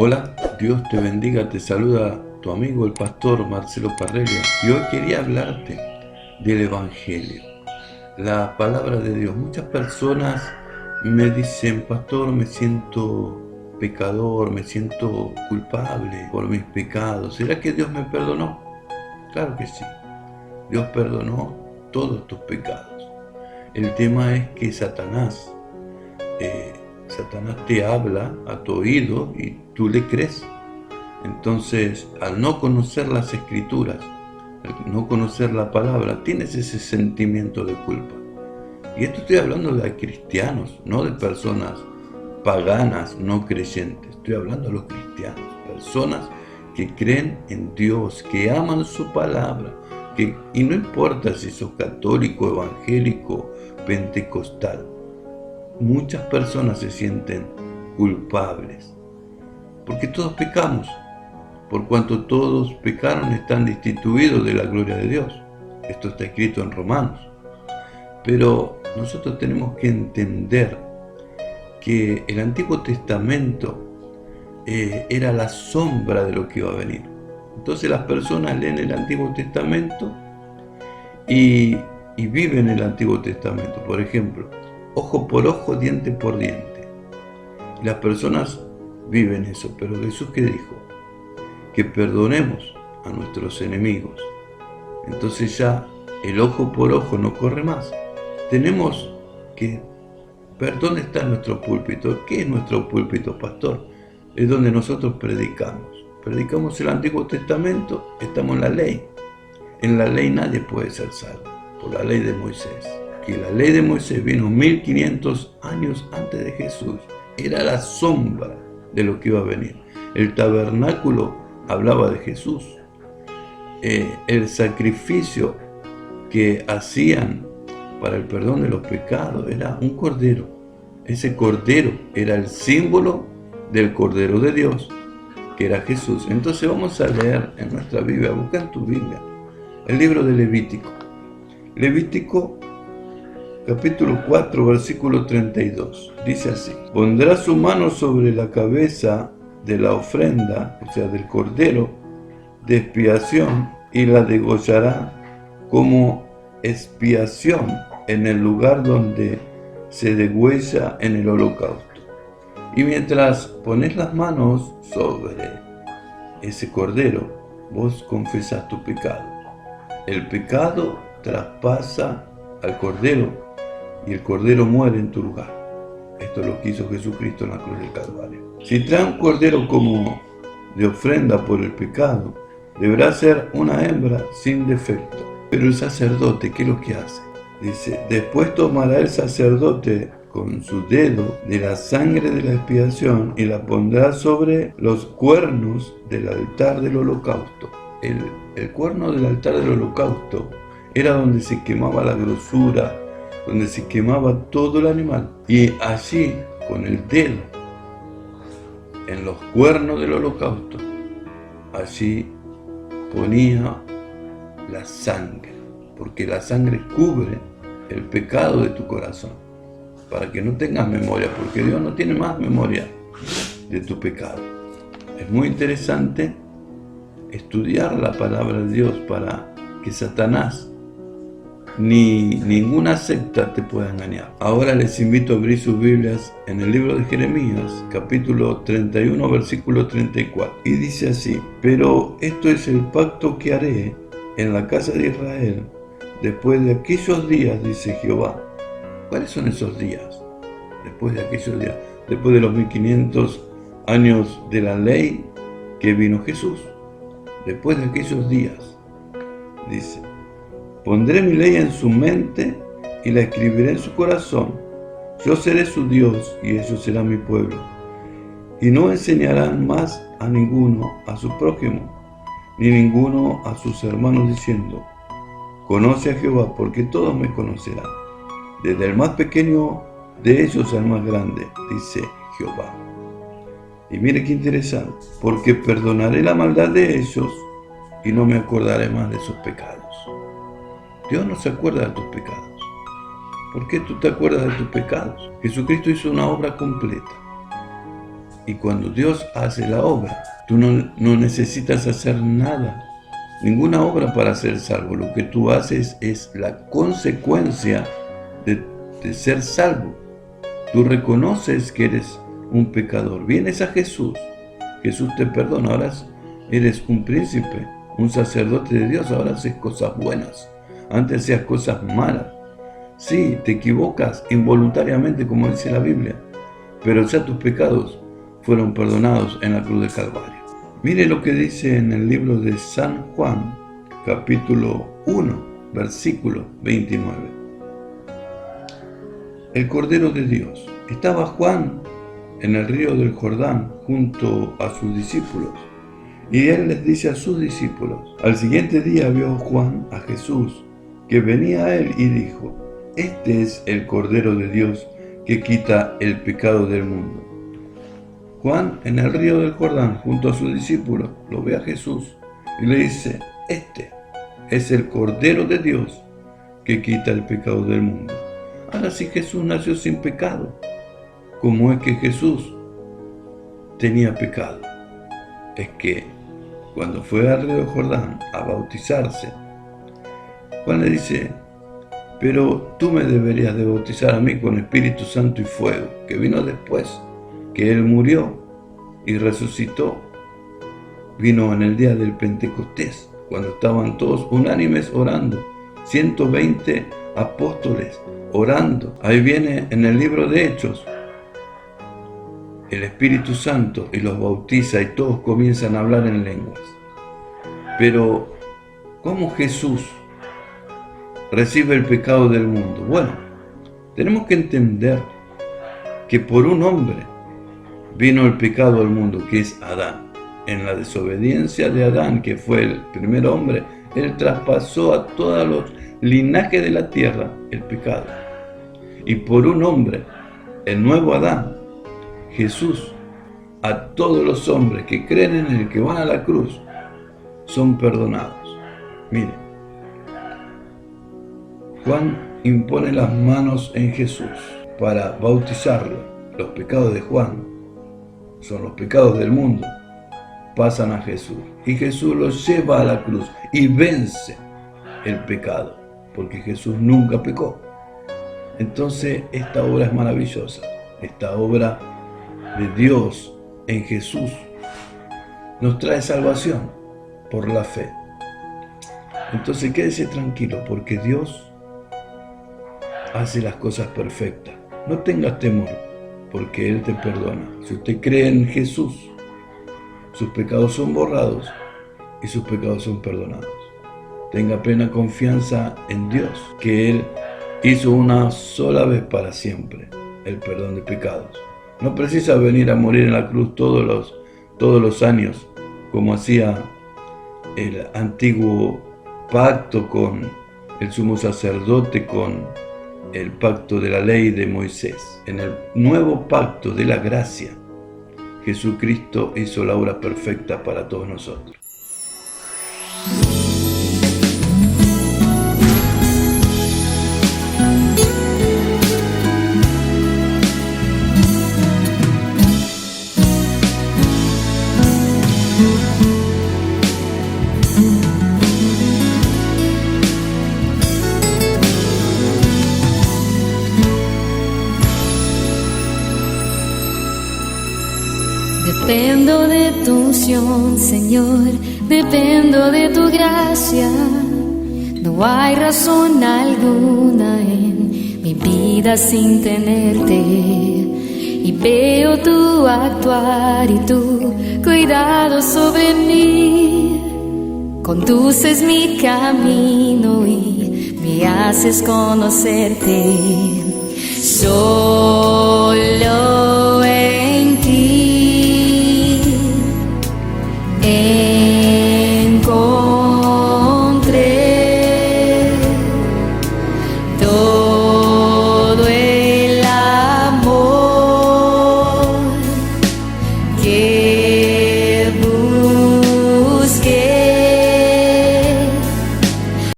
Hola, Dios te bendiga, te saluda tu amigo el pastor Marcelo Parrelia y hoy quería hablarte del Evangelio, la palabra de Dios. Muchas personas me dicen, pastor, me siento pecador, me siento culpable por mis pecados. ¿Será que Dios me perdonó? Claro que sí, Dios perdonó todos tus pecados. El tema es que Satanás te habla a tu oído y tú le crees. Entonces, al no conocer las escrituras, al no conocer la palabra, tienes ese sentimiento de culpa. Y esto estoy hablando de cristianos, no de personas paganas, no creyentes. Estoy hablando de los cristianos, personas que creen en Dios, que aman su palabra, y no importa si sos católico, evangélico, pentecostal. Muchas personas se sienten culpables, porque todos pecamos. Por cuanto todos pecaron, están destituidos de la gloria de Dios. Esto está escrito en Romanos. Pero nosotros tenemos que entender que el Antiguo Testamento era la sombra de lo que iba a venir. Entonces las personas leen el Antiguo Testamento y viven el Antiguo Testamento. Por ejemplo, ojo por ojo, diente por diente. Las personas viven eso, pero Jesús, ¿qué dijo? Que perdonemos a nuestros enemigos. Entonces ya el ojo por ojo no corre más. Tenemos que ver dónde está nuestro púlpito. ¿Qué es nuestro púlpito, pastor? Es donde nosotros predicamos. Predicamos el Antiguo Testamento, estamos en la ley. En la ley nadie puede ser salvo, por la ley de Moisés. Que la ley de Moisés vino 1500 años antes de Jesús. Era la sombra de lo que iba a venir. El tabernáculo hablaba de Jesús. El sacrificio que hacían para el perdón de los pecados era un cordero. Ese cordero era el símbolo del Cordero de Dios, que era Jesús. Entonces vamos a leer en nuestra Biblia, busca en tu Biblia, el libro de Levítico. Levítico capítulo 4, versículo 32. Dice así: pondrá su mano sobre la cabeza de la ofrenda, o sea, del cordero de expiación, y la degollará como expiación en el lugar donde se degüella en el holocausto. Y mientras pones las manos sobre ese cordero, vos confesás tu pecado. El pecado traspasa al cordero y el cordero muere en tu lugar. Esto es lo que hizo Jesucristo en la cruz del Calvario. Si trae un cordero como de ofrenda por el pecado, deberá ser una hembra sin defecto. Pero el sacerdote, ¿qué es lo que hace? Dice, después tomará el sacerdote con su dedo de la sangre de la expiación y la pondrá sobre los cuernos del altar del holocausto. El cuerno del altar del holocausto era donde se quemaba la grosura, donde se quemaba todo el animal. Y allí, con el dedo, en los cuernos del holocausto, allí ponía la sangre, porque la sangre cubre el pecado de tu corazón, para que no tengas memoria, porque Dios no tiene más memoria de tu pecado. Es muy interesante estudiar la palabra de Dios para que Satanás ni ninguna secta te pueda engañar. Ahora les invito a abrir sus Biblias en el libro de Jeremías, capítulo 31, versículo 34. Y dice así: pero esto es el pacto que haré en la casa de Israel después de aquellos días, dice Jehová. ¿Cuáles son esos días? Después de aquellos días, después de los 1500 años de la ley que vino Jesús. Después de aquellos días, dice: pondré mi ley en su mente y la escribiré en su corazón. Yo seré su Dios y ellos serán mi pueblo. Y no enseñarán más a ninguno a su prójimo, ni ninguno a sus hermanos, diciendo: conoce a Jehová, porque todos me conocerán, desde el más pequeño de ellos al más grande, dice Jehová. Y mire qué interesante: porque perdonaré la maldad de ellos y no me acordaré más de sus pecados. Dios no se acuerda de tus pecados. ¿Por qué tú te acuerdas de tus pecados? Jesucristo hizo una obra completa. Y cuando Dios hace la obra, tú no necesitas hacer nada, ninguna obra para ser salvo. Lo que tú haces es la consecuencia de ser salvo. Tú reconoces que eres un pecador, vienes a Jesús, Jesús te perdona, ahora eres un príncipe, un sacerdote de Dios, ahora haces cosas buenas, antes hacías cosas malas. Sí, te equivocas involuntariamente, como dice la Biblia, pero ya tus pecados fueron perdonados en la cruz del Calvario. Mire lo que dice en el libro de San Juan, capítulo 1, versículo 29. El Cordero de Dios. Estaba Juan en el río del Jordán junto a sus discípulos, y él les dice a sus discípulos: al siguiente día vio Juan a Jesús, que venía a él, y dijo: este es el Cordero de Dios que quita el pecado del mundo. Juan, en el río del Jordán, junto a sus discípulos, lo ve a Jesús y le dice: este es el Cordero de Dios que quita el pecado del mundo. Ahora, si Jesús nació sin pecado, ¿cómo es que Jesús tenía pecado? Es que cuando fue al río del Jordán a bautizarse, Juan le dice: pero tú me deberías de bautizar a mí con Espíritu Santo y fuego, que vino después, que Él murió y resucitó. Vino en el día del Pentecostés, cuando estaban todos unánimes orando, 120 apóstoles orando. Ahí viene en el libro de Hechos, el Espíritu Santo, y los bautiza y todos comienzan a hablar en lenguas. Pero, ¿cómo Jesús recibe el pecado del mundo? Bueno, tenemos que entender que por un hombre vino el pecado al mundo, que es Adán. En la desobediencia de Adán, que fue el primer hombre, él traspasó a todos los linajes de la tierra el pecado. Y por un hombre, el nuevo Adán, Jesús, a todos los hombres que creen en él, que van a la cruz, son perdonados. Miren, Juan impone las manos en Jesús para bautizarlo. Los pecados de Juan son los pecados del mundo, pasan a Jesús, y Jesús los lleva a la cruz y vence el pecado, porque Jesús nunca pecó. Entonces, esta obra es maravillosa, esta obra de Dios en Jesús nos trae salvación por la fe. Entonces, quédese tranquilo, porque Dios hace las cosas perfectas. No tengas temor, porque Él te perdona. Si usted cree en Jesús, sus pecados son borrados y sus pecados son perdonados. Tenga plena confianza en Dios, que Él hizo una sola vez para siempre el perdón de pecados. No precisa venir a morir en la cruz todos los años, como hacía el antiguo pacto con el sumo sacerdote, con el pacto de la ley de Moisés. En el nuevo pacto de la gracia, Jesucristo hizo la obra perfecta para todos nosotros. Dependo de tu unción, Señor, dependo de tu gracia. No hay razón alguna en mi vida sin tenerte. Y veo tu actuar y tu cuidado sobre mí. Conduces mi camino y me haces conocerte.